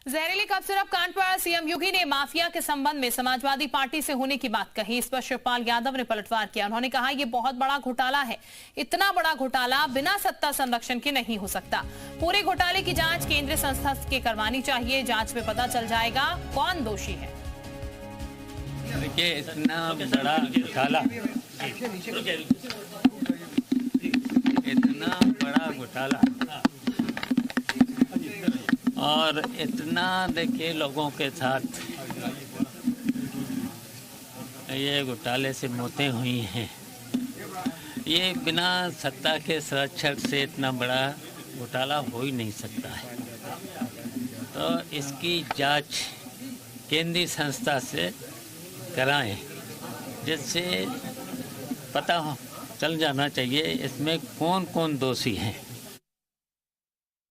जहरीली cough syrup कांड पर सीएम योगी ने माफिया के संबंध में समाजवादी पार्टी से होने की बात कही। इस पर शिवपाल यादव ने पलटवार किया। उन्होंने कहा ये बहुत बड़ा घोटाला है, इतना बड़ा घोटाला बिना सत्ता संरक्षण के नहीं हो सकता। पूरे घोटाले की जांच केंद्रीय संस्था के करवानी चाहिए। जांच में पता चल जाएगा कौन दोषी है। देखिए, इतना बड़ा घोटाला, इतना बड़ा घोटाला और इतना देखिए लोगों के साथ ये घोटाले से मौतें हुई हैं। ये बिना सत्ता के संरक्षण से इतना बड़ा घोटाला हो ही नहीं सकता है। तो इसकी जांच केंद्रीय संस्था से कराएं, जिससे पता चल जाना चाहिए इसमें कौन कौन दोषी हैं।